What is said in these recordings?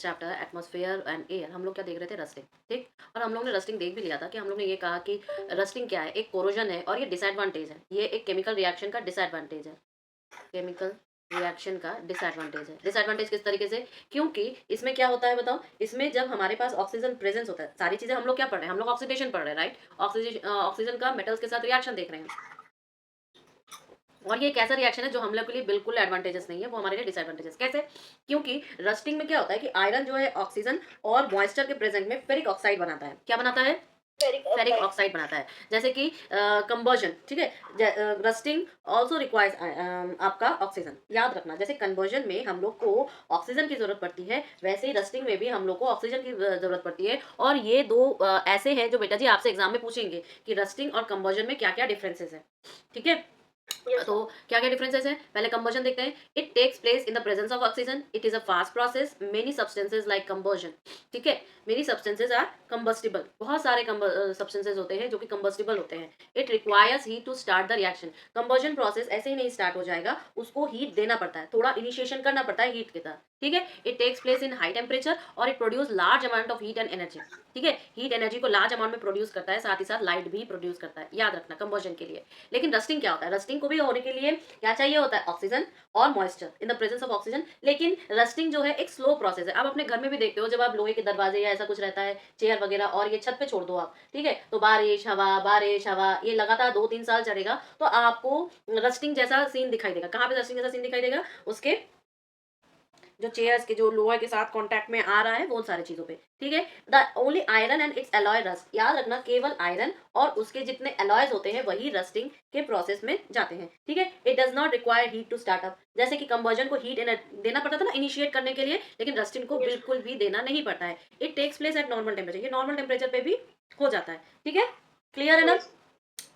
Chapter atmosphere and air हम लोग क्या देख रहे थे, रस्टिंग, ठीक। और हम लोग ने रस्टिंग देख भी लिया था कि हम लोग ने ये कहा कि रस्टिंग क्या है, एक कोरोजन है और ये डिसएडवांटेज है, ये एक केमिकल रिएक्शन का डिसएडवांटेज है, केमिकल रिएक्शन का डिसएडवांटेज है। डिसएडवांटेज किस तरीके से, क्योंकि इसमें क्या होता है बताओ, इसमें जब हमारे पास ऑक्सीजन प्रेजेंस होता है, सारी चीजें हम लोग क्या पढ़ रहे हैं, हम लोग ऑक्सीडेशन पढ़ रहे हैं, राइट। ऑक्सीजन ऑक्सीजन का मेटल्स के साथ रिएक्शन देख रहे हैं, और ये एक ऐसा रिएक्शन है जो हम लोग के लिए बिल्कुल एडवांटेजेस नहीं है, वो हमारे लिए डिसएडवांटेजेस। कैसे, क्योंकि रस्टिंग में क्या होता है कि आयरन जो है ऑक्सीजन और मॉइस्चर के प्रेजेंट में फेरिक ऑक्साइड बनाता है। क्या बनाता है, फेरिक फेरिक ऑक्साइड। ऑक्साइड बनाता है। जैसे कि कंबर्जन, ठीक है, रस्टिंग ऑल्सो रिक्वायर्स आपका ऑक्सीजन। याद रखना, जैसे कन्वर्जन में हम लोग को ऑक्सीजन की जरूरत पड़ती है, वैसे ही रस्टिंग में भी हम लोग को ऑक्सीजन की जरूरत पड़ती है। और ये दो ऐसे हैं जो बेटा जी आपसे एग्जाम में पूछेंगे कि रस्टिंग और कंबर्जन में क्या क्या डिफरेंसेस है, ठीक है। यस तो सर। क्या क्या डिफरेंसेस हैं, पहले कंबर्जन देखते हैं। It takes place in the presence of oxygen, it is a fast process, many substances like combustion, ठीक है। मेनी सब्सटेंसेज आर कंबस्टिबल, बहुत सारे सब्सटेंसेज होते हैं जो कि कंबस्टिबल होते हैं। It requires heat to start the reaction, combustion process ऐसे ही नहीं स्टार्ट हो जाएगा, उसको हीट देना पड़ता है, थोड़ा इनिशिएशन करना पड़ता है हीट के साथ, ठीक है। It takes place in high temperature और it produce large amount of heat and energy, ठीक है। हीट एनर्जी को लार्ज अमाउंट में प्रोड्यूस करता है, साथ ही साथ लाइट भी प्रोड्यूस करता है, याद रखना कंबर्जन के लिए। लेकिन रस्टिंग क्या होता है, रस्टिंग को भी होने के लिए क्या चाहिए होता है, ऑक्सीजन और moisture in the presence of oxygen. लेकिन रस्टिंग जो है एक स्लो प्रोसेस है। आप अपने घर में भी देखते हो, जब आप लोहे के दरवाजे या ऐसा कुछ रहता है, चेयर वगैरह, और ये छत पे छोड़ दो आप, ठीक है, तो बारिश हवा ये लगातार 2-3 साल चलेगा, तो आपको रस्टिंग जैसा सीन दिखाई देगा। कहाँ पे रस्टिंग जैसा सीन दिखाई देगा, उसके जो चेयर्स के जो लोहा के साथ कांटेक्ट में आ रहा है, वो सारी चीजों पे, ठीक है। The only iron and it's alloy rust, याद रखना केवल आयरन और उसके जितने एलॉयज होते हैं वही रस्टिंग के प्रोसेस में जाते हैं, ठीक है। It does not require heat to start up, जैसे कि कंबर्जन को हीट देना पड़ता था ना इनिशिएट करने के लिए, लेकिन रस्टिंग को यस बिल्कुल भी देना नहीं पड़ता है। It takes place at normal temperature, ये नॉर्मल टेम्परेचर पे भी हो जाता है, ठीक है। क्लियर है सर। ना। यस।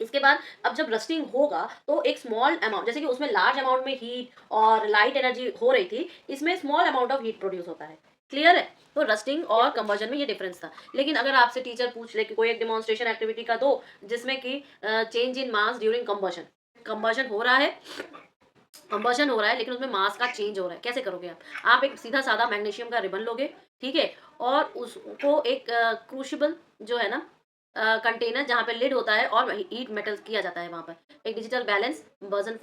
इसके बाद अब जब रस्टिंग होगा तो एक स्मॉल अमाउंट, जैसे कि उसमें लार्ज अमाउंट में हीट और लाइट एनर्जी हो रही थी, इसमें small amount of heat produce होता है। क्लियर है। तो रस्टिंग और यस सर। कंबर्जन में ये डिफरेंस था। लेकिन अगर आपसे टीचर पूछ ले कि कोई एक डिमॉन्स्ट्रेशन एक्टिविटी का दो जिसमें कि चेंज इन मास ड्यूरिंग कंबर्जन, कंबर्जन हो रहा है, कंबर्जन हो रहा है लेकिन उसमें मास का चेंज हो रहा है, कैसे करोगे आप एक सीधा साधा मैग्नीशियम का रिबन लोगे, ठीक है, और उसको एक क्रूशिबल जो है ना कंटेनर जहाँ पे लिड होता है और हीट मेटल किया जाता है वहाँ पर, एक digital balance Bunsen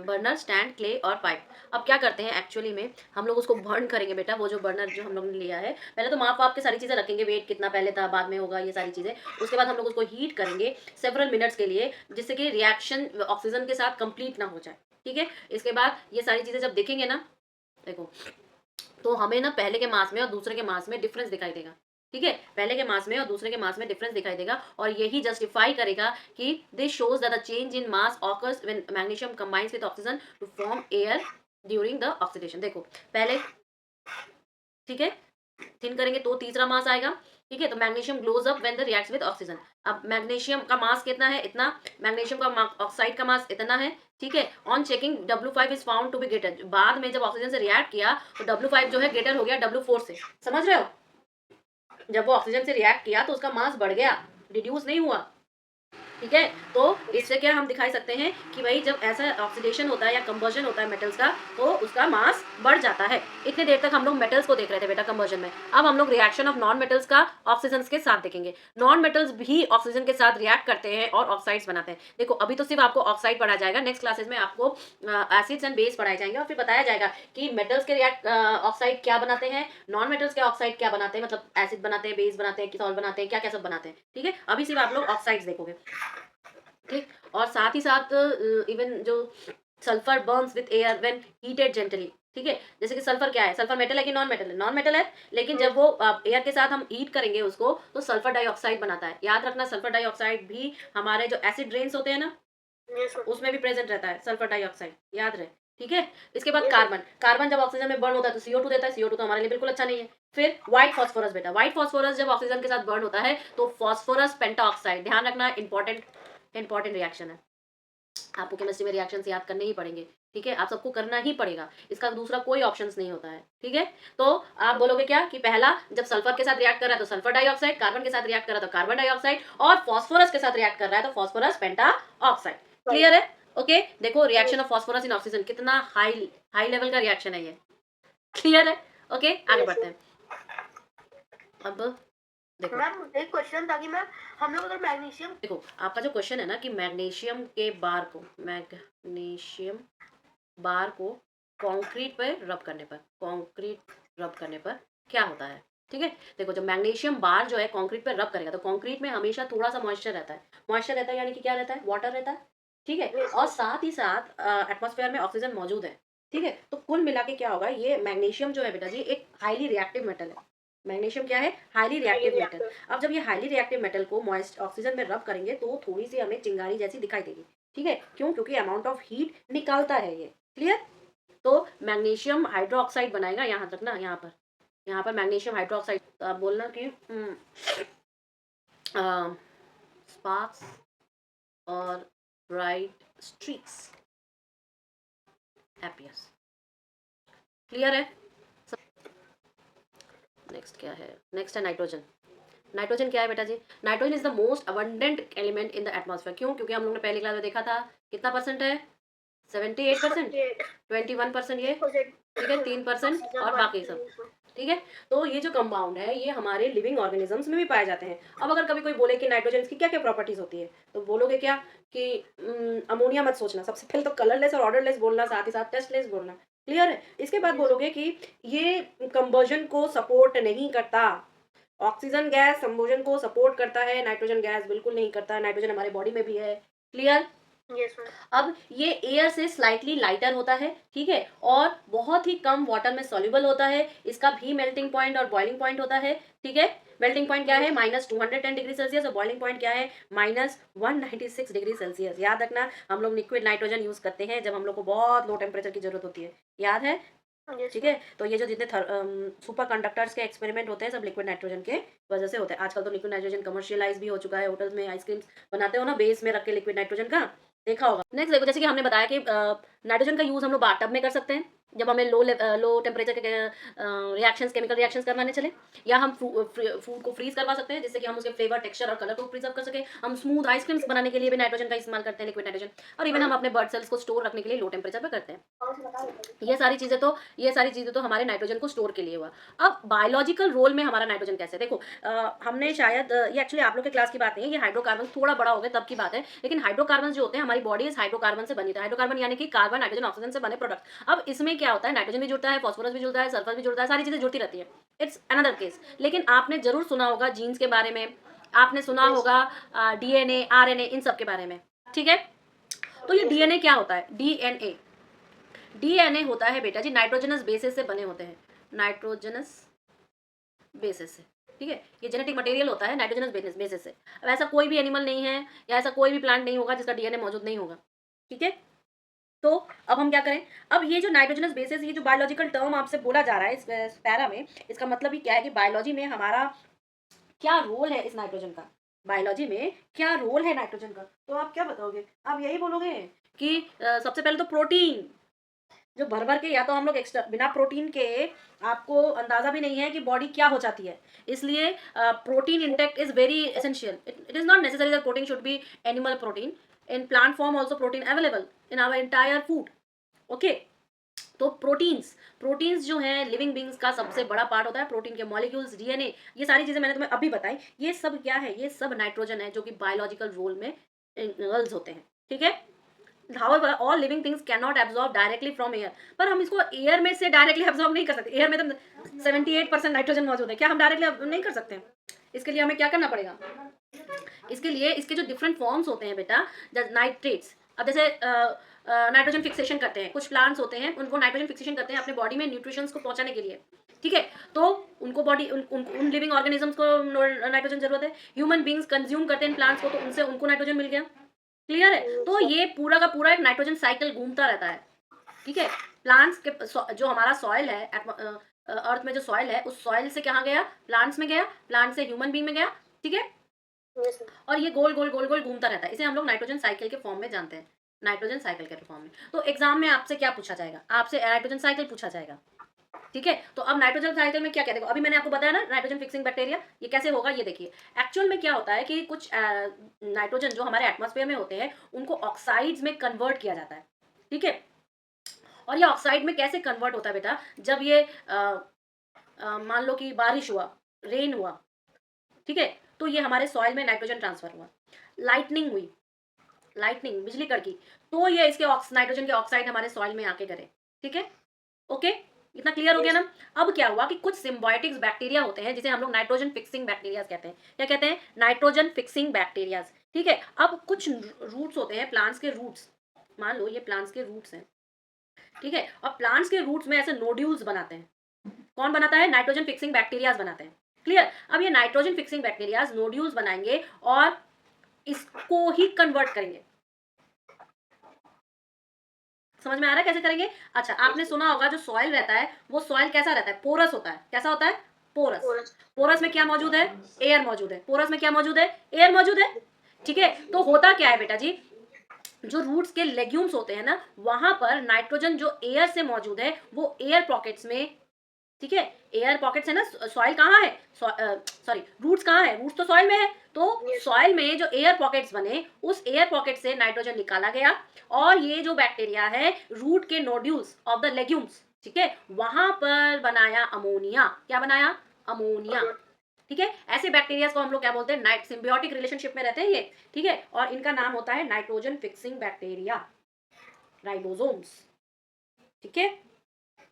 burner stand clay और पाइप। अब क्या करते हैं एक्चुअली में, हम लोग उसको बर्न करेंगे बेटा, वो जो बर्नर जो हम लोग ने लिया है, पहले तो माप वाप के सारी चीज़ें रखेंगे, वेट कितना पहले था बाद में होगा ये सारी चीज़ें। उसके बाद हम लोग उसको हीट करेंगे सेवरल मिनट्स के लिए, जिससे कि रिएक्शन ऑक्सीजन के साथ कंप्लीट ना हो जाए, ठीक है। इसके बाद ये सारी चीज़ें जब देखेंगे ना, देखो, तो हमें ना पहले के मास में और दूसरे के मास में डिफरेंस दिखाई देगा, ठीक है। पहले के मास में और दूसरे के मास में डिफरेंस दिखाई देगा, और यही जस्टिफाई करेगा कि this shows that the change in mass occurs when magnesium combines with oxygen to form air during the oxidation. देखो पहले, ठीक है, थिन करेंगे तो तीसरा मास आएगा, ठीक है। तो magnesium glows up when the reacts with oxygen. अब मैग्नीशियम का मास कितना है, इतना, मैग्नीशियम का ऑक्साइड का मास इतना है, ठीक है। On checking W5 is found to be greater, बाद में जब ऑक्सीजन से रिएक्ट किया तो W5 जो है ग्रेटर हो गया W4 से, समझ रहे हो। जब वो ऑक्सीजन से रिएक्ट किया तो उसका मास बढ़ गया, रिड्यूस नहीं हुआ, ठीक है। तो इससे क्या हम दिखाई सकते हैं कि भाई जब ऐसा ऑक्सीडेशन होता है या कंबर्जन होता है मेटल्स का, तो उसका मास बढ़ जाता है। इतने देर तक हम लोग मेटल्स को देख रहे थे बेटा कंबर्जन में, अब हम लोग रिएक्शन ऑफ नॉन मेटल्स का ऑक्सीजन के साथ देखेंगे। नॉन मेटल्स भी ऑक्सीजन के साथ रिएक्ट करते हैं और ऑक्साइड्स बनाते हैं। देखो अभी तो सिर्फ आपको ऑक्साइड पढ़ा जाएगा, नेक्स्ट क्लासेस में आपको एसिड्स एंड बेस पढ़ाए जाएंगे, और फिर बताया जाएगा कि मेटल्स के रिएक्ट ऑक्साइड क्या बनाते हैं, नॉन मेटल्स के ऑक्साइड क्या बनाते हैं, मतलब एसिड बनाते हैं, बेस बनाते हैं, सॉल्ट बनाते हैं, क्या क्या सब बनाते हैं, ठीक है। अभी सिर्फ आप लोग ऑक्साइड्स देखोगे, ठीक। और साथ ही साथ इवन जो sulphur Burns with air when heated gently, ठीक है। जैसे कि सल्फर क्या है, सल्फर मेटल है कि नॉन मेटल है, नॉन मेटल है, लेकिन जब वो एयर के साथ हम हीट करेंगे उसको तो सल्फर डाइऑक्साइड बनाता है। याद रखना सल्फर डाइऑक्साइड भी हमारे जो एसिड रेन्स होते हैं ना, यस सर। उसमें भी प्रेजेंट रहता है सल्फर डाइऑक्साइड, याद रहे, ठीक है। इसके बाद यस सर। कार्बन, कार्बन जब ऑक्सीजन में बर्न होता है तो CO2 देता है, CO2 तो हमारे लिए बिल्कुल अच्छा नहीं है। फिर व्हाइट फॉस्फोरस बेटा, व्हाइट फॉस्फोरस जब ऑक्सीजन के साथ बर्न होता है तो फॉस्फोरस पेंटाऑक्साइड, ध्यान रखना इंपॉर्टेंट इंपॉर्टेंट रिएक्शन है, आपको केमिस्ट्री में रिएक्शंस याद करने ही पड़ेंगे, ठीक है, आप सबको करना ही पड़ेगा, इसका दूसरा कोई ऑप्शंस नहीं होता है, ठीक है। तो आप बोलोगे क्या कि पहला जब सल्फर के साथ रिएक्ट कर रहा है तो सल्फर डाइऑक्साइड, कार्बन के साथ रिएक्ट कर रहा है तो कार्बन डाइऑक्साइड, और फॉस्फोरस के साथ रिएक्ट कर रहा है तो फॉस्फोरस पेंटा ऑक्साइड। क्लियर है। ओके देखो reaction of phosphorus in oxygen कितना हाई हाई लेवल का रिएक्शन है ये, क्लियर है। ओके आगे यस बढ़ते सर। हैं। अब देखो मैम एक क्वेश्चन था कि मैम हम लोग अगर मैग्नीशियम देखो आपका जो क्वेश्चन है ना कि मैग्नीशियम बार को कंक्रीट पे रब करने पर क्या होता है, ठीक है। देखो जब मैग्नीशियम बार जो है कंक्रीट पे रब करेगा तो कंक्रीट में हमेशा थोड़ा सा मॉइस्चर रहता है, मॉइस्चर रहता है यानी कि क्या रहता है, वाटर रहता है, ठीक है। और साथ ही साथ एटमॉस्फेयर में ऑक्सीजन मौजूद है, ठीक है। तो कुल मिला के क्या होगा, ये मैग्नीशियम जो है बेटा जी एक हाईली रिएक्टिव मेटल है। मैग्नीशियम क्या है, हाईली रिएक्टिव मेटल। अब जब ये हाईली रिएक्टिव मेटल को मॉइस्ट ऑक्सीजन में रब करेंगे तो थोड़ी सी हमें चिंगारी जैसी दिखाई देगी, ठीक है। क्यों, क्योंकि अमाउंट ऑफ हीट निकालता है ये, क्लियर। तो मैग्नीशियम हाइड्रोक्साइड बनाएगा, यहाँ तक ना, यहाँ पर मैग्नीशियम हाइड्रोक्साइड, तो आप बोलना कि स्पार्क्स और ब्राइट स्ट्रीक्स एपियर्स, क्लियर है। नेक्स्ट क्या है, नेक्स्ट है नाइट्रोजन। नाइट्रोजन क्या है बेटा जी, nitrogen is the most abundant element in the atmosphere. क्यों, क्योंकि हम लोग ने पहली क्लास में देखा था कितना परसेंट है, 78%, 21% ये, ठीक है, 3% और बाकी सब, ठीक है। तो ये जो कंपाउंड है ये हमारे लिविंग ऑर्गेनिजम्स में भी पाए जाते हैं। अब अगर कभी कोई बोले कि नाइट्रोजन की क्या क्या प्रॉपर्टीज होती है, तो बोलोगे क्या कि अमोनिया मत सोचना, सबसे पहले तो कलरलेस और ऑर्डरलेस बोलना, साथ ही साथ टेस्टलेस बोलना, क्लियर है। इसके बाद बोलोगे कि ये कंबर्जन को सपोर्ट नहीं करता, ऑक्सीजन गैस संबोधन को सपोर्ट करता है, नाइट्रोजन गैस बिल्कुल नहीं करता है, नाइट्रोजन हमारे बॉडी में भी है, क्लियर। Yes ma'am. अब ये एयर से स्लाइटली लाइटर होता है, ठीक है, और बहुत ही कम वाटर में सॉल्युबल होता है। इसका भी मेल्टिंग पॉइंट और बॉइलिंग पॉइंट होता है, ठीक है। मेल्टिंग पॉइंट क्या है, -210 डिग्री सेल्सियस, और बॉइलिंग पॉइंट क्या है, -196 डिग्री सेल्सियस। याद रखना, हम लोग लिक्विड नाइट्रोजन यूज करते हैं जब हम लोग को बहुत लो टेम्परेचर की जरूरत होती है, याद है, ठीक है। तो ये जो जितने सुपर कंडक्टर्स के एक्सपेरिमेंट होते हैं सब लिक्विड नाइट्रोजन के वजह से होते हैं। आजकल तो लिक्विड नाइट्रोजन कमर्शियलाइज भी हो चुका है, होटल्स में आइसक्रीम्स बनाते हो ना बेस में रख के लिक्विड नाइट्रोजन का, देखा होगा। नेक्स्ट देखो, जैसे कि हमने बताया कि नाइट्रोजन का यूज हम लोग बाथटब में कर सकते हैं जब हमें लो टेम्परेचर के रिएक्शंस, केमिकल रिएक्शंस करवाने चले, या हम फूड को फ्रीज करवा सकते हैं जिससे कि हम उसके फ्लेवर, टेक्सचर और कलर को प्रिजर्व कर सके। हम स्मूथ आइसक्रीम्स बनाने के लिए भी नाइट्रोजन का इस्तेमाल करते हैं, लिक्विड नाइट्रोजन। और इवन हम अपने बर्ड सेल्स को स्टोर रखने के लिए लो टेम्परेचर पर करते हैं। ये सारी चीजें तो हमारे नाइट्रोजन को स्टोर के लिए हुआ। अब बायोलॉजिकल रोल में हमारा नाइट्रोजन कैसे, देखो हमने शायद ये एक्चुअली आप लोग के क्लास की बात नहीं है, ये हाइड्रोकार्बन थोड़ा बड़ा हो गया तब की बात है, लेकिन हाइड्रोकार्बन जो होते हैं, हमारी बॉडी इस हाइड्रोकार्बन से बनी है। हाइड्रोकार्बन यानी कि कार्बन, नाइट्रोजन, ऑक्सीजन से बने प्रोडक्ट। अब इसमें क्या होता है, नाइट्रोजन भी जुड़ता है, फॉस्फोरस भी जुड़ता है, सल्फर भी जुड़ता है, सारी चीजें जुड़ती रहती है, इट्स अनदर केस। लेकिन आपने जरूर सुना होगा जीन्स के बारे में, आपने सुना होगा डीएनए, आरएनए, इन सब के बारे में, ठीक है। तो ये डीएनए क्या होता है, डीएनए होता है बेटा जी नाइट्रोजनस बेसिस से बने होते हैं, नाइट्रोजनस बेसिस से, ठीक है। ये जेनेटिक मटेरियल होता है नाइट्रोजनस बेसिस से। अब ऐसा कोई भी एनिमल नहीं है या ऐसा कोई भी प्लांट नहीं होगा जिसका डीएनए मौजूद नहीं होगा, ठीक है। तो अब हम क्या करें, अब ये जो नाइट्रोजनस बेसिस, ये जो बायोलॉजिकल टर्म आपसे बोला जा रहा है इस पैरा में, इसका मतलब ही क्या है कि बायोलॉजी में हमारा क्या रोल है इस नाइट्रोजन का, बायोलॉजी में क्या रोल है नाइट्रोजन का। तो आप क्या बताओगे, आप यही बोलोगे कि सबसे पहले तो प्रोटीन, जो भर भर के, या तो हम लोग एक्स्ट्रा बिना प्रोटीन के आपको अंदाजा भी नहीं है कि बॉडी क्या हो जाती है, इसलिए protein intake is very essential. It is not necessary that protein should be animal protein, in plant form also protein available in our entire food, okay. तो प्रोटीन्स, प्रोटीन्स जो है लिविंग बींग्स का सबसे बड़ा पार्ट होता है, protein के molecules, DNA, ये सारी चीजें मैंने तुम्हें अभी बताई, ये सब क्या है, ये सब नाइट्रोजन है जो कि बायोलॉजिकल रोल में इन्वॉल्व होते हैं, ठीक है। However, all living things cannot absorb directly from air, पर हम इसको एयर में से डायरेक्टली एब्जॉर्ब नहीं कर सकते। एयर में तो 78% नाइट्रोजन मौजूद है, क्या हम डायरेक्टली नहीं कर सकते? इसके लिए हमें क्या करना पड़ेगा, इसके लिए इसके जो डिफरेंट फॉर्म्स होते हैं बेटा, नाइट्रेट्स। अब जैसे नाइट्रोजन फिक्सेशन करते हैं, कुछ प्लांट्स होते हैं उनको नाइट्रोजन फिक्सेशन करते हैं अपने बॉडी में न्यूट्रिशंस को पहुंचाने के लिए, ठीक है। तो उनको बॉडी उन लिविंग ऑर्गेनिजम्स को नाइट्रोजन जरूरत है। ह्यूमन बींग्स कंज्यूम करते हैं प्लांट्स को, तो उनसे उनको नाइट्रोजन मिल गया, क्लियर है। तो ये पूरा का पूरा एक नाइट्रोजन साइकिल घूमता रहता है, ठीक है। प्लांट्स के जो हमारा सॉइल है, अर्थ में जो सॉइल है, उस सॉइल से कहाँ गया, प्लांट्स में गया, प्लांट से ह्यूमन बींग में गया, ठीक है। और ये गोल गोल गोल गोल घूमता रहता है, इसे हम लोग नाइट्रोजन साइकिल के फॉर्म में जानते हैं, नाइट्रोजन साइकिल के फॉर्म में। तो एग्जाम में आपसे क्या पूछा जाएगा, आपसे नाइट्रोजन साइकिल पूछा जाएगा, ठीक है। तो अब नाइट्रोजन साइकिल में क्या क्या, देखो अभी मैंने आपको बताया ना नाइट्रोजन फिक्सिंग बैक्टीरिया, ये कैसे होगा ये देखिए। एक्चुअल में क्या होता है कि कुछ नाइट्रोजन जो हमारे एटमॉस्फेयर में होते हैं उनको ऑक्साइड्स में कन्वर्ट किया जाता है, ठीक है। और ये ऑक्साइड में कैसे कन्वर्ट होता है बेटा, जब ये मान लो कि बारिश हुआ, रेन हुआ, ठीक है, तो ये हमारे सॉइल में नाइट्रोजन ट्रांसफर हुआ। लाइटनिंग हुई, लाइटनिंग बिजली कड़की, तो ये इसके नाइट्रोजन के ऑक्साइड हमारे सॉइल में आके गिरे, ठीक है, ओके, इतना क्लियर हो गया ना। अब क्या हुआ कि कुछ सिम्बायोटिक्स बैक्टीरिया होते हैं जिसे हम लोग नाइट्रोजन फिक्सिंग बैक्टीरिया कहते हैं। क्या कहते हैं? नाइट्रोजन फिक्सिंग बैक्टीरिया, ठीक है। अब कुछ रूट्स होते हैं, प्लांट्स के रूट्स, मान लो ये प्लांट्स के रूट्स हैं, ठीक है, और प्लांट्स के रूट्स में ऐसे नोड्यूल्स बनाते हैं। कौन बनाता है? नाइट्रोजन फिक्सिंग बैक्टीरियाज बनाते हैं, क्लियर। अब ये नाइट्रोजन फिक्सिंग बैक्टीरियाज नोड्यूल्स बनाएंगे और इसको ही कन्वर्ट करेंगे। समझ में आ रहा है कैसे करेंगे? अच्छा, आपने सुना होगा जो सॉइल रहता है वो सॉइल कैसा रहता है? पोरस होता है। कैसा होता है? पोरस। पोरस में क्या मौजूद है? एयर मौजूद है। पोरस में क्या मौजूद है? एयर मौजूद है, ठीक है। तो होता क्या है बेटा जी, जो रूट्स के लेग्यूम्स होते हैं ना, वहां पर नाइट्रोजन जो एयर से मौजूद है वो एयर पॉकेट्स में, ठीक है, एयर पॉकेट्स है ना, सॉइल कहाँ है, सॉरी रूट्स कहाँ है, रूट्स तो सॉइल में है, तो सॉइल में जो एयर पॉकेट्स बने उस एयर पॉकेट से नाइट्रोजन निकाला गया और ये जो बैक्टीरिया है रूट के नोड्यूल्स ऑफ द लेग्यूम्स, ठीक है, वहां पर बनाया अमोनिया। क्या बनाया? अमोनिया, ठीक है। ऐसे बैक्टीरिया को हम लोग क्या बोलते हैं? नाइट सिम्बियोटिक रिलेशनशिप में रहते हैं ये, ठीक है, और इनका नाम होता है नाइट्रोजन फिक्सिंग बैक्टीरिया, राइबोसोम्स, ठीक है,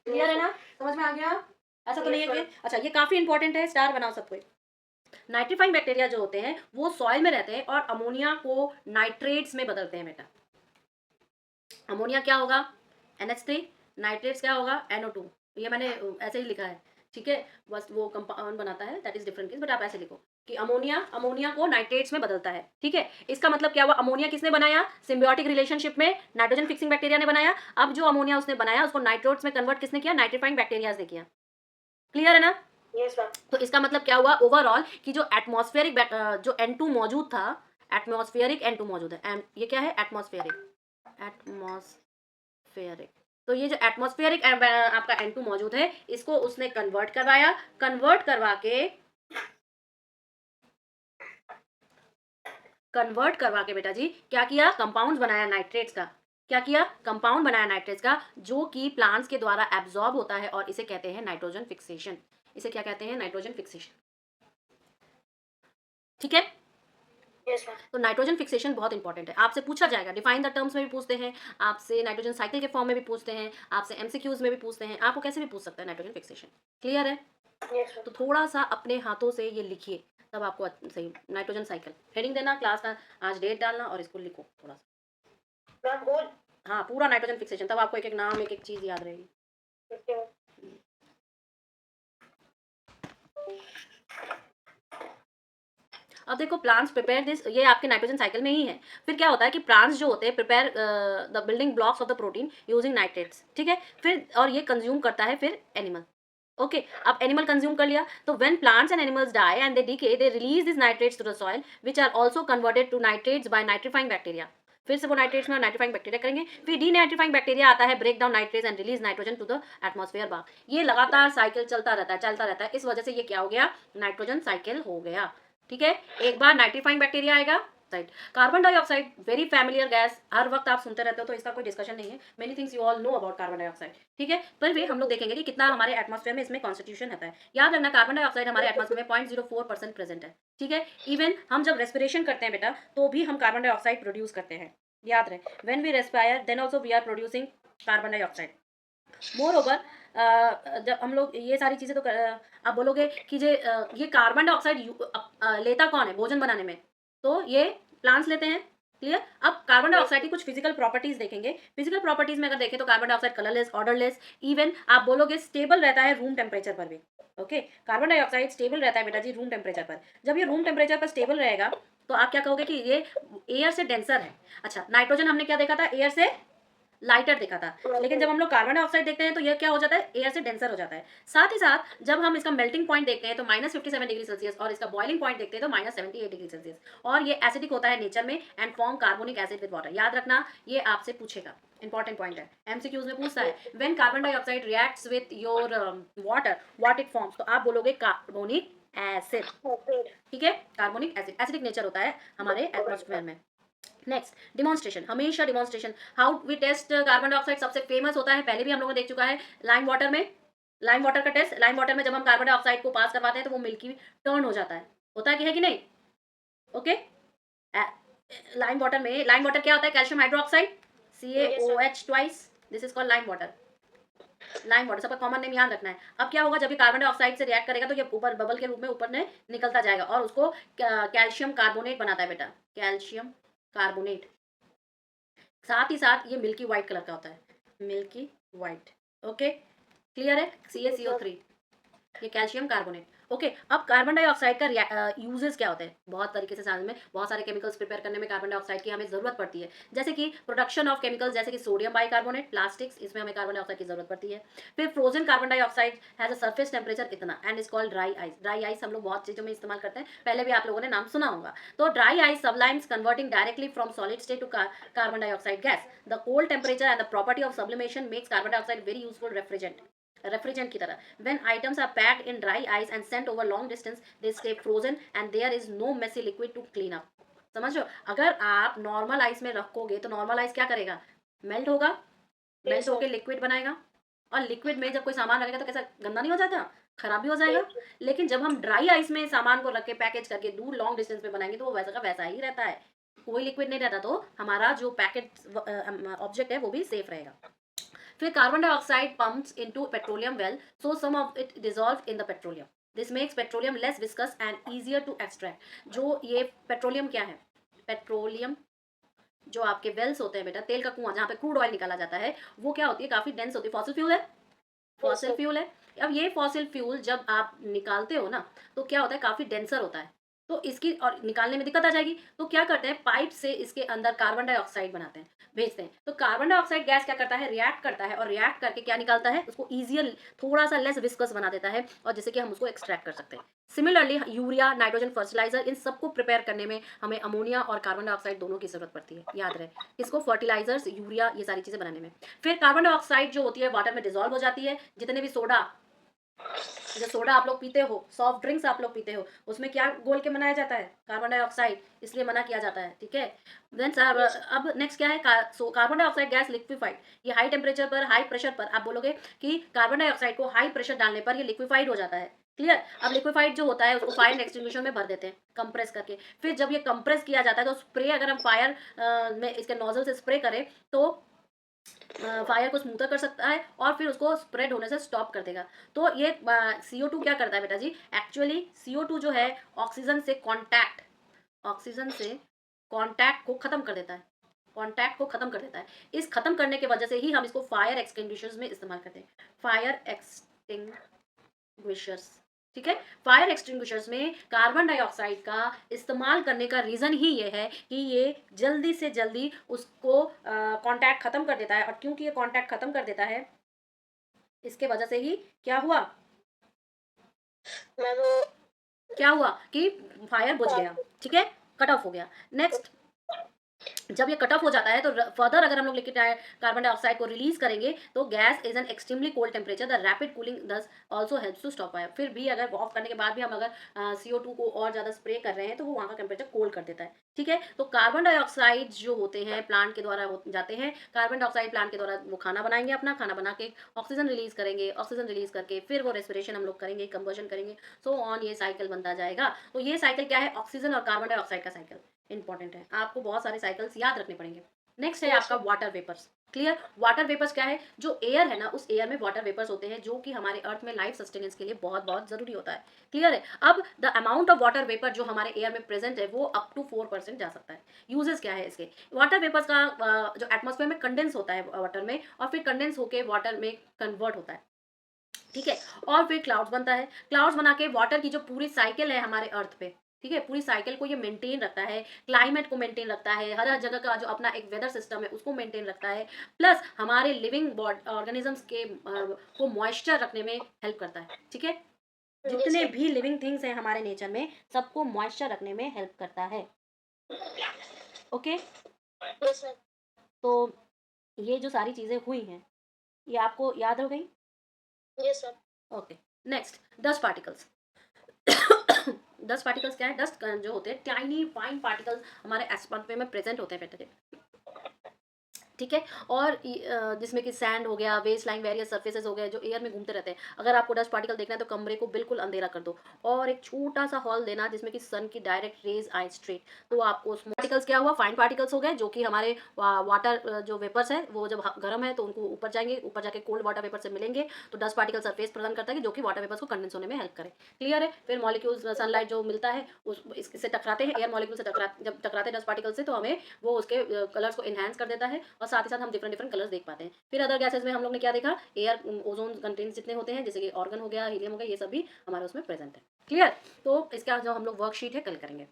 क्लियर है ना, समझ में आ गया? ऐसा तो नहीं है कि, अच्छा ये काफी इंपॉर्टेंट है, स्टार बनाओ सबको। नाइट्रीफाइंग बैक्टीरिया जो होते हैं वो सॉइल में रहते हैं और अमोनिया को नाइट्रेट्स में बदलते हैं बेटा। अमोनिया क्या होगा? NH3, नाइट्रेट्स क्या होगा? NO2। ये मैंने ऐसे ही लिखा है, ठीक है, बस वो कंपाउंड बनाता है, that is different case, but आप ऐसे लिखो कि अमोनिया को नाइट्रेट्स में बदलता है, ठीक है। इसका मतलब क्या हुआ? अमोनिया किसने बनाया? सिम्बियोटिक रिलेशनशिप में नाइट्रोजन फिक्सिंग बैक्टीरिया ने बनाया। अब जो अमोनिया उसने बनाया उसको नाइट्रोट्स में कन्वर्ट किसने किया? नाइट्रीफाइंग बैक्टीरिया ने किया, क्लियर है ना। Yes ma'am. तो इसका मतलब क्या हुआ ओवरऑल कि जो एटमॉस्फेरिक जो N2 मौजूद था, एटमॉस्फेरिक N2 मौजूद है, ये क्या है? एटमॉस्फेरिक। तो ये जो एटमॉस्फेरिक आपका N2 मौजूद है इसको उसने कन्वर्ट करवाया, कन्वर्ट करवा के बेटा जी क्या किया? कंपाउंड्स बनाया नाइट्रेट्स का। क्या किया? कंपाउंड बनाया नाइट्रेट्स का जो कि प्लांट्स के द्वारा एब्जॉर्ब होता है और इसे कहते हैं नाइट्रोजन फिक्सेशन। इसे क्या कहते हैं? नाइट्रोजन फिक्सेशन, ठीक है। Yes ma'am. तो नाइट्रोजन फिक्सेशन बहुत इंपॉर्टेंट है, आपसे पूछा जाएगा, डिफाइन द टर्म्स में भी पूछते हैं, आपसे नाइट्रोजन साइकिल के फॉर्म में भी पूछते हैं, आपसे MCQs में भी पूछते हैं, आपको कैसे भी पूछ सकता है नाइट्रोजन फिक्सेशन, क्लियर है। Yes ma'am. तो थोड़ा सा अपने हाथों से ये लिखिए तब आपको सही। नाइट्रोजन साइकिल हेडिंग देना, क्लास का आज डेट डालना और इसको लिखो थोड़ा सा, मैम बोल। हाँ पूरा नाइट्रोजन फिक्सेशन, तब आपको एक एक नाम एक एक चीज याद रहेगी। Okay ma'am. अब देखो प्लांट्स प्रिपेयर दिस, ये आपके नाइट्रोजन साइकिल में ही है। फिर क्या होता है कि प्लांट्स जो होते हैं prepare the building blocks of the protein using nitrates, ठीक है, फिर और ये कंज्यूम करता है फिर एनिमल, ओके। अब एनिमल कंज्यूम कर लिया तो when plants and animals die and they decay they release this nitrates to the soil which are also converted to nitrates by nitrifying bacteria. फिर से वो नाइट्रेट्स में नाइट्रीफाइंग बैक्टीरिया करेंगे, फिर डीनाइट्रीफाइंग बैक्टीरिया आता है, break down nitrates and release nitrogen to the atmosphere बार। ये लगातार साइकिल चलता रहता है, इस वजह से ये क्या हो गया? नाइट्रोजन साइकिल हो गया, ठीक है। एक बार नाइट्रीफाइंग बैक्टीरिया आएगा, right. Carbon dioxide very familiar gas, हर वक्त आप सुनते रहते हो तो इसका कोई डिस्कशन नहीं है, many things you all know about carbon dioxide, ठीक है। पर भी हम लोग देखेंगे कि कितना हमारे एटमॉस्फेयर में इसमें कॉन्स्टिट्यूशन रहता है। याद रखना कार्बन डाइऑक्साइड हमारे एटमॉस्फेयर में 0.04% प्रेजेंट है, ठीक है। इवन हम जब रेस्पिरेशन करते हैं बेटा तो भी हम कार्बन डाइऑक्साइड प्रोड्यूस करते हैं, याद रहे, when we respire then also we are producing carbon dioxide. Moreover जब हम लोग ये सारी चीज़ें तो आप बोलोगे कि ये कार्बन डाइऑक्साइड लेता कौन है भोजन बनाने में? तो ये प्लांट्स लेते हैं, क्लियर। अब कार्बन डाइऑक्साइड की कुछ फिजिकल प्रॉपर्टीज देखेंगे। फिजिकल प्रॉपर्टीज में अगर देखें तो carbon dioxide colourless, odourless, even आप बोलोगे स्टेबल रहता है रूम टेम्परेचर पर भी, ओके। कार्बन डाइऑक्साइड स्टेबल रहता है बेटा जी रूम टेम्परेचर पर। जब ये रूम टेम्परेचर पर स्टेबल रहेगा तो आप क्या कहोगे कि ये एयर से डेंसर है। अच्छा, नाइट्रोजन हमने क्या देखा था? एयर से लाइटर देखा था, लेकिन जब हम लोग कार्बन डाइऑक्साइड देखते हैं तो ये क्या हो जाता है? एयर से डेंसर हो जाता है। साथ ही साथ जब हम इसका मेल्टिंग पॉइंट देखते हैं तो -57 डिग्री सेल्सियस और इसका बॉइलिंग पॉइंट देखते हैं तो -78 डिग्री सेल्सियस, और ये एसिडिक होता है नेचर में and form carbonic acid with water. याद रखना, ये आपसे पूछेगा, इंपॉर्टेंट पॉइंट है, MCQs में पूछता है when carbon dioxide reacts with your water what it forms, तो आप बोलोगे कार्बोनिक एसिड, ठीक है। कार्बोनिक एसिड एसिडिक नेचर होता है हमारे एटमॉस्फेयर में। नेक्स्ट डिमॉन्स्ट्रेशन, हमेशा demonstration, how we test carbon dioxide सबसे फेमस होता है, पहले भी हम लोगों ने देख चुका है, लाइम वाटर में लाइम वाटर का टेस्ट, लाइम वाटर में जब हम कार्बन डाइऑक्साइड को पास करवाते हैं तो वो मिल्की टर्न हो जाता है, होता है कि नहीं? ओके। लाइम वाटर में, लाइम वाटर क्या होता है? Calcium hydroxide, Yes, sir. CaOH twice, this is called lime water. Lime water सबका कॉमन नेम याद रखना है। अब क्या होगा, जब ये कार्बन डाइऑक्साइड से रिएक्ट करेगा तो ये ऊपर बबल के रूप में ऊपर ने निकलता जाएगा और उसको कैल्शियम कार्बोनेट बनाता है बेटा, कैल्शियम कार्बोनेट। साथ ही साथ ये मिल्की व्हाइट कलर का होता है, मिल्की व्हाइट। ओके, क्लियर है? CaCO3, ये कैल्शियम कार्बोनेट। ओके, अब कार्बन डाइऑक्साइड का यूजेस क्या होते हैं? बहुत तरीके से साथ में बहुत सारे केमिकल्स प्रिपेयर करने में कार्बन डाइऑक्साइड की हमें जरूरत पड़ती है, जैसे कि प्रोडक्शन ऑफ केमिकल्स, जैसे कि सोडियम बाइकार्बोनेट, प्लास्टिक्स, इसमें हमें कार्बन डाइऑक्साइड की जरूरत पड़ती है। फिर frozen carbon dioxide has a surface temperature इतना and is called dry ice. Dry ice हम लोग बहुत चीजों में इस्तेमाल करते हैं, पहले भी आप लोगों ने नाम सुना होगा। तो dry ice sublimes converting directly from solid state to carbon dioxide gas. The cold temperature and the property of sublimation makes carbon dioxide very useful refrigerant की तरह। When items are packed in dry ice and sent over long distance, they stay frozen and there is no messy liquid to clean up. समझ रहे हो? अगर आप normal ice में रखोगे तो नॉर्मल आइस क्या करेगा? मेल्ट होगा, Yes, मेल्ट sir. होकर लिक्विड बनाएगा, और लिक्विड में जब कोई सामान रखेगा तो कैसा गंदा नहीं हो जाता, खराब भी हो जाएगा। लेकिन जब हम ड्राई आइस में सामान को रख के पैकेज करके दूर लॉन्ग डिस्टेंस पे बनाएंगे तो वो वैसा का वैसा ही रहता है, कोई लिक्विड नहीं रहता, तो हमारा जो पैकेट ऑब्जेक्ट है वो भी सेफ रहेगा। फिर carbon dioxide pumps into petroleum well, so some of it dissolve in the petroleum. This makes petroleum less viscous and easier to extract. जो ये पेट्रोलियम क्या है? पेट्रोलियम जो आपके वेल्स होते हैं बेटा, तेल का कुआं जहाँ पे क्रूड ऑयल निकाला जाता है, वो क्या होती है? काफी डेंस होती है। फॉसिल फ्यूल है, फॉसिल फ्यूल है। अब ये फॉसिल फ्यूल जब आप निकालते हो ना तो क्या होता है? काफी डेंसर होता है, तो इसकी और निकालने में दिक्कत आ जाएगी। तो क्या करते हैं? पाइप से इसके अंदर कार्बन डाइऑक्साइड बनाते हैं, भेजते हैं। तो कार्बन डाइऑक्साइड गैस क्या करता है? रिएक्ट करता है, और रिएक्ट करके क्या निकालता है? उसको ईजियर, थोड़ा सा लेस विस्कस बना देता है, और जिससे कि हम उसको एक्सट्रैक्ट कर सकते हैं। सिमिलरली यूरिया, नाइट्रोजन फर्टिलाइजर, इन सबको प्रिपेयर करने में हमें अमोनिया और कार्बन डाइऑक्साइड दोनों की जरूरत पड़ती है, याद रहे। इसको फर्टिलाइजर्स, यूरिया, ये सारी चीजें बनाने में। फिर कार्बन डाइऑक्साइड जो होती है वाटर में डिजोल्व हो जाती है। जितने भी सोडा, जो सोडा आप लोग पीते हो, सॉफ्ट ड्रिंक्स आप लोग पीते हो, उसमें क्या घोल के बनाया जाता है? कार्बन डाइऑक्साइड, इसलिए मना किया जाता है, ठीक है। देन सर अब नेक्स्ट क्या है? Carbon dioxide gas liquefied. ये हाई टेम्परेचर पर, हाई प्रेशर पर, आप बोलोगे कि कार्बन डाइऑक्साइड को हाई प्रेशर डालने पर ये लिक्विफाइड हो जाता है, क्लियर। अब लिक्विफाइड जो होता है उसको फायर एक्सटिंग्विशर में भर देते हैं कंप्रेस करके। फिर जब ये कंप्रेस किया जाता है तो स्प्रे, अगर हम फायर में इसके नोजल से स्प्रे करें तो फायर को स्मूथर कर सकता है और फिर उसको स्प्रेड होने से स्टॉप कर देगा। तो ये CO2 क्या करता है बेटा जी? एक्चुअली CO2 जो है ऑक्सीजन से कॉन्टैक्ट को खत्म कर देता है, कॉन्टैक्ट को खत्म कर देता है। इस खत्म करने की वजह से ही हम इसको फायर एक्सटिंग्विशर्स में इस्तेमाल करते हैं, फायर एक्सटिंग्विशर्स, ठीक है। फायर एक्सटिंग्विशर्स में कार्बन डाइऑक्साइड का इस्तेमाल करने का रीज़न ही ये है कि ये जल्दी से जल्दी उसको कांटेक्ट ख़त्म कर देता है, और क्योंकि ये कांटेक्ट ख़त्म कर देता है, इसके वजह से ही क्या हुआ? मैं वो क्या हुआ कि फायर बुझ गया, ठीक है, कट ऑफ हो गया। नेक्स्ट, जब ये कट ऑफ हो जाता है तो फर्दर अगर हम लोग लिक्विड कार्बन डाइऑक्साइड को रिलीज करेंगे तो gas is an extremely cold temperature, the rapid cooling this also helps to stop fire. फिर भी अगर ऑफ करने के बाद भी हम अगर CO2 को और ज़्यादा स्प्रे कर रहे हैं तो वो वहाँ का टेम्परेचर कोल्ड कर देता है, ठीक है। तो कार्बन डाइऑक्साइड जो होते हैं प्लांट के द्वारा जाते हैं, कार्बन डाइऑक्साइड प्लांट के द्वारा वो खाना बनाएंगे, अपना खाना बना के ऑक्सीजन रिलीज करेंगे, ऑक्सीजन रिलीज करके फिर वो रेस्पिरेशन हम लोग करेंगे, कंबशन करेंगे, सो ऑन, ये साइकिल बनता जाएगा। तो ये साइकिल क्या है? ऑक्सीजन और कार्बन डाइऑक्साइड का साइकिल इंपॉर्टेंट है, आपको बहुत सारे साइकिल्स याद रखने पड़ेंगे। नेक्स्ट है आपका water vapours, clear. Water vapours क्या है? जो एयर है ना, उस एयर में वाटर वेपर्स होते हैं जो कि हमारे अर्थ में लाइफ सस्टेनेंस के लिए बहुत बहुत जरूरी होता है, क्लियर है। अब the amount of water vapour जो हमारे एयर में प्रेजेंट है वो अप टू 4% जा सकता है। यूजेस क्या है इसके? वाटर वेपर्स का जो एटमॉस्फेयर में कंडेंस होता है वाटर में, और फिर कंडेंस होकर वाटर में कन्वर्ट होता है, ठीक है, और फिर क्लाउड्स बनता है। क्लाउड्स बना के वाटर की जो पूरी साइकिल है हमारे अर्थ पे, ठीक है, पूरी साइकिल को ये मेंटेन रखता है, क्लाइमेट को मेंटेन रखता है, हर हर जगह का जो अपना एक वेदर सिस्टम है उसको मेंटेन रखता है, प्लस हमारे लिविंग ऑर्गेनिजम्स के को मॉइस्चर रखने में हेल्प करता है, ठीक है। जितने भी लिविंग थिंग्स हैं हमारे नेचर में, सबको मॉइस्चर रखने में हेल्प करता है, ओके। Yes sir. तो ये जो सारी चीज़ें हुई हैं ये आपको याद हो गई, yes sir. Okay. Next, dust particles. Dust particles क्या है? डस्ट जो होते हैं टाइनी फाइन पार्टिकल्स हमारे एटमॉस्फेयर में प्रेजेंट होते हैं बेटा, ठीक है। और जिसमें कि सैंड हो गया, वेस्ट लाइन वेरियस सर्फेसेस हो गए जो एयर में घूमते रहते हैं। अगर आपको डस्ट पार्टिकल देखना है तो कमरे को बिल्कुल अंधेरा कर दो और एक छोटा सा हॉल देना जिसमें कि सन की डायरेक्ट रेज आए स्ट्रेट। तो आपको पार्टिकल्स क्या हुआ, फाइन पार्टिकल्स हो गए जो कि हमारे वाटर जो वेपर्स है वो जब गर्म है तो उनको ऊपर जाएंगे, ऊपर जाके कोल्ड वाटर वेपर से मिलेंगे तो डस्ट पार्टिकल सरफेस प्रदान करता है कि जो कि वाटर वेपर्स को कंडेंस होने में हेल्प करे। क्लियर है। फिर मॉलिक्यूल्स सनलाइट जो मिलता है उस इससे टकराते हैं, एयर मॉलिक्यूल से जब टकराते हैं डस्ट पार्टिकल से तो हमें वो उसके कलर्स को एनहांस कर देता है और साथ ही साथ हम डिफरेंट डिफरेंट कलर्स देख पाते हैं। फिर अदर गैसेस में हम लोग ने क्या देखा, एयर ओजोन कंटेंट्स जितने होते हैं जैसे कि ऑर्गन हो गया, हीलियम हो गया, ये सब भी हमारे उसमें प्रेजेंट है। क्लियर। तो इसका जो हम लोग वर्कशीट है कल करेंगे।